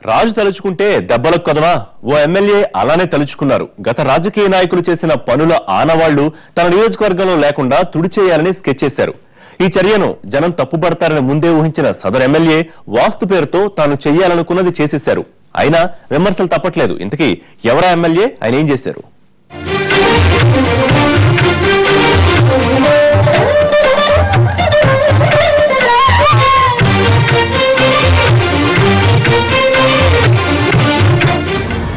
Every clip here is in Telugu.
రాజు తలుచుకుంటే దెబ్బలకు కదవా ఓ ఎమ్మెల్యే అలానే తలుచుకున్నారు. గత రాజకీయ నాయకులు చేసిన పనుల ఆనవాళ్లు తన నియోజకవర్గంలో లేకుండా తుడిచేయాలని స్కెచ్ చేశారు. ఈ చర్యను జనం తప్పుపడతారని ముందే ఊహించిన సదరు ఎమ్మెల్యే వాస్తు పేరుతో తాను చెయ్యాలనుకున్నది చేసేశారు. అయినా విమర్శలు తప్పట్లేదు. ఇంతకీ ఎవరా ఎమ్మెల్యే, ఆయన ఏం చేశారు?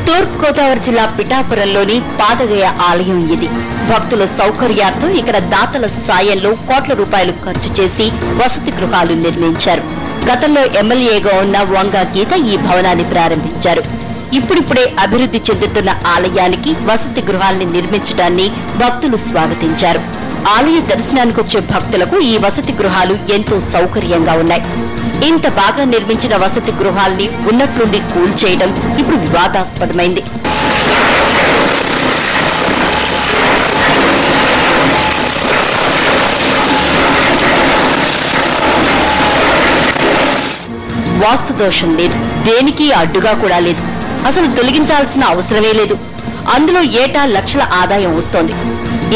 తూర్పుగోదావరి జిల్లా పిఠాపురంలోని పాదగయ ఆలయం ఇది. భక్తుల సౌకర్యార్థం ఇక్కడ దాతల సాయంలో కోట్ల రూపాయలు ఖర్చు చేసి వసతి గృహాలు నిర్మించారు. గతంలో ఎమ్మెల్యేగా ఉన్న వంగా గీత ఈ భవనాన్ని ప్రారంభించారు. ఇప్పుడిప్పుడే అభివృద్ధి చెందుతున్న ఆలయానికి వసతి గృహాల్ని నిర్మించడాన్ని భక్తులు స్వాగతించారు. ఆలయ దర్శనానికి వచ్చే భక్తులకు ఈ వసతి గృహాలు ఎంతో సౌకర్యంగా ఉన్నాయి. ఇంత బాగా నిర్మించిన వసతి గృహాల్ని ఉన్నట్లుండి కూల్చేయడం ఇప్పుడు వివాదాస్పదమైంది. వాస్తు దోషం లేదు, దేనికి అడ్డుగా కూడా లేదు, అసలు తొలగించాల్సిన అవసరమే లేదు. అందులో ఏటా లక్షల ఆదాయం వస్తోంది.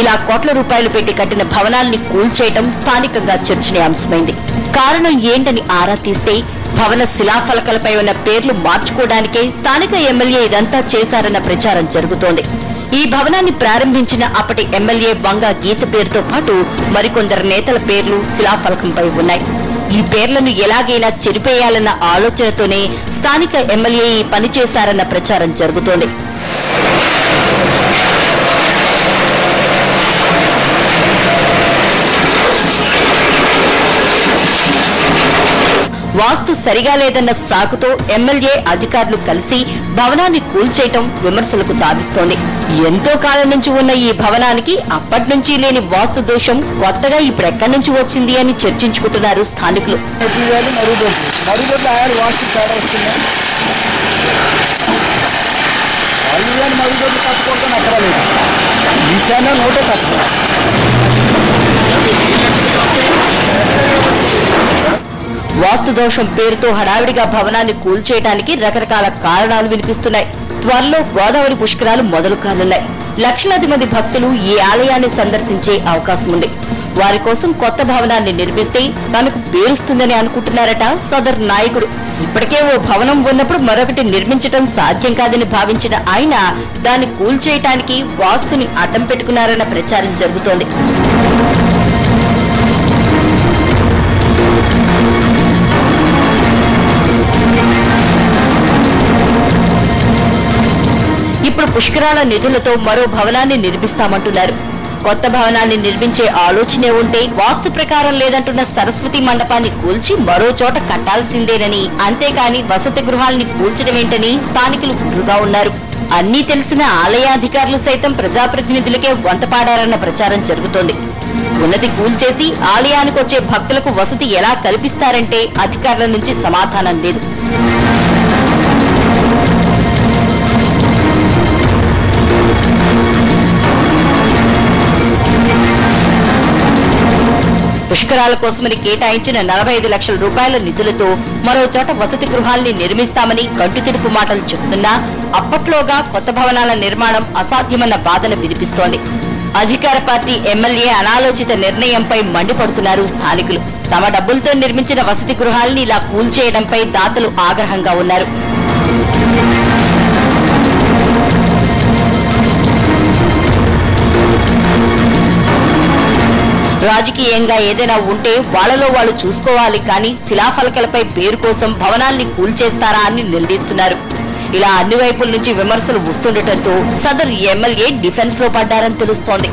ఇలా కోట్ల రూపాయలు పెట్టి కట్టిన భవనాల్ని కూల్చేయడం స్థానికంగా చర్చనీయాంశమైంది. కారణం ఏంటని ఆరా తీస్తే భవన శిలాఫలకాలపై ఉన్న పేర్లు మార్చుకోవడానికే స్థానిక ఎమ్మెల్యే ఇదంతా చేశారన్న ప్రచారం జరుగుతోంది. ఈ భవనాన్ని ప్రారంభించిన అప్పటి ఎమ్మెల్యే వంగా గీత పేరుతో పాటు మరికొందరు నేతల పేర్లు శిలాఫలకంపై ఉన్నాయి. ఈ పేర్లను ఎలాగైనా చెరిపేయాలన్న ఆలోచనతోనే స్థానిక ఎమ్మెల్యే ఈ పని చేశారన్న ప్రచారం జరుగుతోంది. వాస్తు సరిగా లేదన్న సాకుతో ఎమ్మెల్యే అధికారులు కలిసి భవనాన్ని కూల్చేయటం విమర్శలకు తావిస్తోంది. ఎంతో కాలం నుంచి ఉన్న ఈ భవనానికి అప్పటి నుంచి లేని వాస్తు దోషం కొత్తగా ఇప్పుడెక్కడి నుంచి వచ్చింది అని చర్చించుకుంటున్నారు స్థానికులు. వాస్తు దోషం పేరుతో హడావిడిగా భవనాన్ని కూల్చేయడానికి రకరకాల కారణాలు వినిపిస్తున్నాయి. త్వరలో గోదావరి పుష్కరాలు మొదలు కానున్నాయి. లక్షలాది మంది భక్తులు ఈ ఆలయాన్ని సందర్శించే అవకాశం ఉంది. వారి కోసం కొత్త భవనాన్ని నిర్మిస్తే తనకు పేరుస్తుందని అనుకుంటున్నారట సదరు నాయకుడు. ఇప్పటికే ఓ భవనం ఉన్నప్పుడు మరొకటి నిర్మించడం సాధ్యం కాదని భావించిన ఆయన దాన్ని కూల్చేయటానికి వాస్తుని అడ్డం పెట్టుకున్నారన్న ప్రచారం జరుగుతోంది. ఇప్పుడు పుష్కరాల నిధులతో మరో భవనాన్ని నిర్మిస్తామంటున్నారు. కొత్త భవనాన్ని నిర్మించే ఆలోచనే ఉంటే వాస్తు ప్రకారం లేదంటున్న సరస్వతి మండపాన్ని కూల్చి మరో చోట కట్టాల్సిందేనని, అంతేకాని వసతి గృహాల్ని కూల్చడమేంటని స్థానికులు గుర్రుగా ఉన్నారు. అన్నీ తెలిసిన ఆలయాధికారులు సైతం ప్రజాప్రతినిధులకే వంతపాడారన్న ప్రచారం జరుగుతోంది. ఉన్నది కూల్చేసి ఆలయానికి వచ్చే భక్తులకు వసతి ఎలా కల్పిస్తారంటే అధికారుల నుంచి సమాధానం లేదు. పుష్కరాల కోసమని కేటాయించిన 45 లక్షల రూపాయల నిధులతో మరో చోట వసతి గృహాల్ని నిర్మిస్తామని కంటితుడుపు మాటలు చెబుతున్నా అప్పట్లోగా కొత్త భవనాల నిర్మాణం అసాధ్యమన్న వాదన వినిపిస్తోంది. అధికార పార్టీ ఎమ్మెల్యే అనాలోచిత నిర్ణయంపై మండిపడుతున్నారు స్థానికులు. తమ డబ్బులతో నిర్మించిన వసతి గృహాల్ని ఇలా కూల్చేయడంపై దాతలు ఆగ్రహంగా ఉన్నారు. రాజకీయంగా ఏదైనా ఉంటే వాళ్లలో వాళ్ళు చూసుకోవాలి, కానీ శిలాఫలకాలపై పేరు కోసం భవనాల్ని కూల్చేస్తారా అని నిలదీస్తున్నారు. ఇలా అన్ని వైపుల నుంచి విమర్శలు వస్తుండటంతో సదరు ఎమ్మెల్యే డిఫెన్స్ లో పడ్డారని తెలుస్తోంది.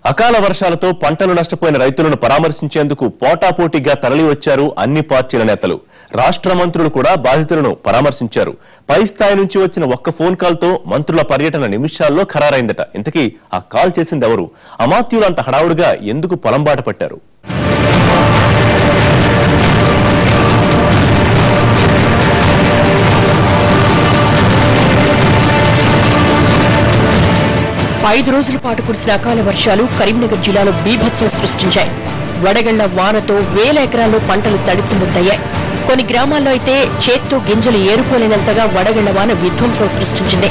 అకాల వర్షాలతో పంటలు నష్టపోయిన రైతులను పరామర్శించేందుకు పోటాపోటీగా తరలివచ్చారు అన్ని పార్టీల నేతలు. రాష్ట్ర మంత్రులు కూడా బాధితులను పరామర్శించారు. పై స్థాయి నుంచి వచ్చిన ఒక్క ఫోన్ కాల్ తో మంత్రుల పర్యటన నిమిషాల్లో ఖరారైందట. ఇంతకీ ఆ కాల్ చేసింది ఎవరు? అమాత్యులు అంత హడావుడిగా ఎందుకు పొలంబాట పట్టారు? ఐదు రోజుల పాటు కురిసిన అకాల వర్షాలు కరీంనగర్ జిల్లాలో బీభత్సం సృష్టించాయి. వడగళ్ల వానతో వేల ఎకరాల్లో పంటలు తడిసి ముద్దయ్యాయి. కొన్ని గ్రామాల్లో అయితే చేత్తో గింజలు ఏరుకోలేనంతగా వడగళ్ల వాన విధ్వంసం సృష్టించింది.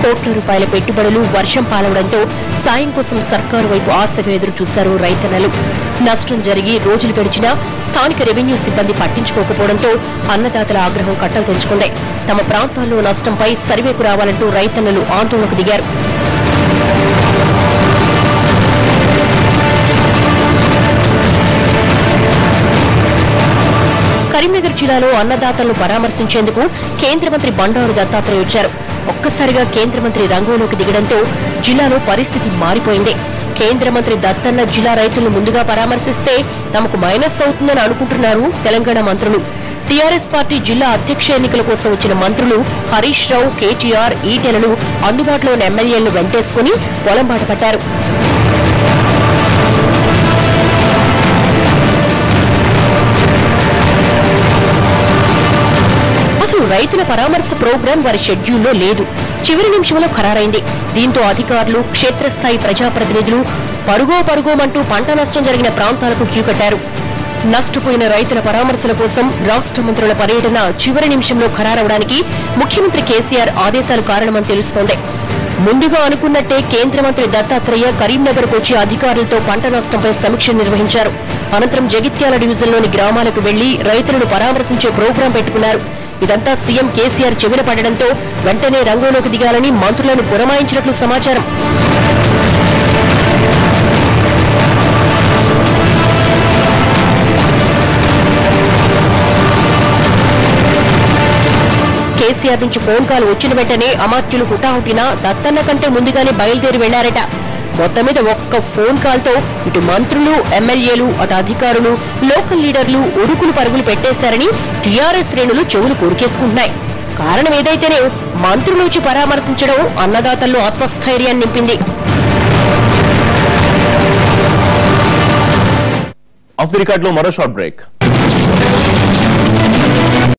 కోట్ల రూపాయల పెట్టుబడులు వర్షం పాలవడంతో సాయం కోసం సర్కారు వైపు ఆశగా ఎదురు చూశారు రైతన్నలు. నష్టం జరిగి రోజులు గడిచినా స్థానిక రెవెన్యూ సిబ్బంది పట్టించుకోకపోవడంతో అన్నదాతల ఆగ్రహం కట్టలు తెంచుకుంది. తమ ప్రాంతాల్లో నష్టంపై సర్వేకు రావాలంటూ రైతన్నలు ఆందోళనకు దిగారు. కరీంనగర్ జిల్లాలో అన్నదాతలను పరామర్శించేందుకు కేంద్ర మంత్రి బండారు దత్తాత్రేయ వచ్చారు. ఒక్కసారిగా కేంద్ర మంత్రి రంగంలోకి దిగడంతో జిల్లాలో పరిస్థితి మారిపోయింది. కేంద్ర మంత్రి దత్తన్న జిల్లా రైతులను ముందుగా పరామర్శిస్తే తమకు మైనస్ అవుతుందని అనుకుంటున్నారు తెలంగాణ మంత్రులు. టీఆర్ఎస్ పార్టీ జిల్లా అధ్యక్ష ఎన్నికల కోసం వచ్చిన మంత్రులు హరీష్ రావు, కేటీఆర్, ఈటెలను అందుబాటులో ఉన్న ఎమ్మెల్యేలను వెంటేసుకుని పొలంబాట పట్టారు. అసలు రైతుల పరామర్శ ప్రోగ్రాం వారి షెడ్యూల్లో లేదు. చివరి నిమిషంలో ఖరారైంది. దీంతో అధికారులు, క్షేత్రస్థాయి ప్రజాప్రతినిధులు పరుగోమంటూ పంట నష్టం జరిగిన ప్రాంతాలకు క్యూ కట్టారు. నష్టపోయిన రైతుల పరామర్శల కోసం రాష్ట్ర మంత్రుల పర్యటన చివరి నిమిషంలో ఖరారవడానికి ముఖ్యమంత్రి కేసీఆర్ ఆదేశాలు కారణమని తెలుస్తోంది. ముందుగా అనుకున్నట్టే కేంద్ర మంత్రి దత్తాత్రేయ కరీంనగర్కు వచ్చి అధికారులతో పంట నష్టంపై సమీక్ష నిర్వహించారు. అనంతరం జగిత్యాల డివిజన్లోని గ్రామాలకు వెళ్లి రైతులను పరామర్శించే ప్రోగ్రాం పెట్టుకున్నారు. ఇదంతా సీఎం కేసీఆర్ చెవిన పడడంతో వెంటనే రంగంలోకి దిగాలని మంత్రులను పురమాయించినట్లు సమాచారం. కేసీఆర్ నుంచి ఫోన్ కాల్ వచ్చిన వెంటనే అమాత్యులు హుటాహుటిన దత్తన్న కంటే ముందుగానే బయలుదేరి వెళ్లారట. మొత్తం మీద ఒక్క ఫోన్ కాల్ తో ఇటు మంత్రులు, ఎమ్మెల్యేలు, అటు అధికారులు, లోకల్ లీడర్లు ఉరుకులు పరుగులు పెట్టేశారని టీఆర్ఎస్ శ్రేణులు చెవులు కొరికేసుకుంటున్నాయి. కారణం ఏదైతేనే మంత్రులు వచ్చి పరామర్శించడం అన్నదాతల్లో ఆత్మస్థైర్యాన్ని నింపింది. ఆఫ్ ది రికార్డ్ లో మరో షార్ట్ బ్రేక్.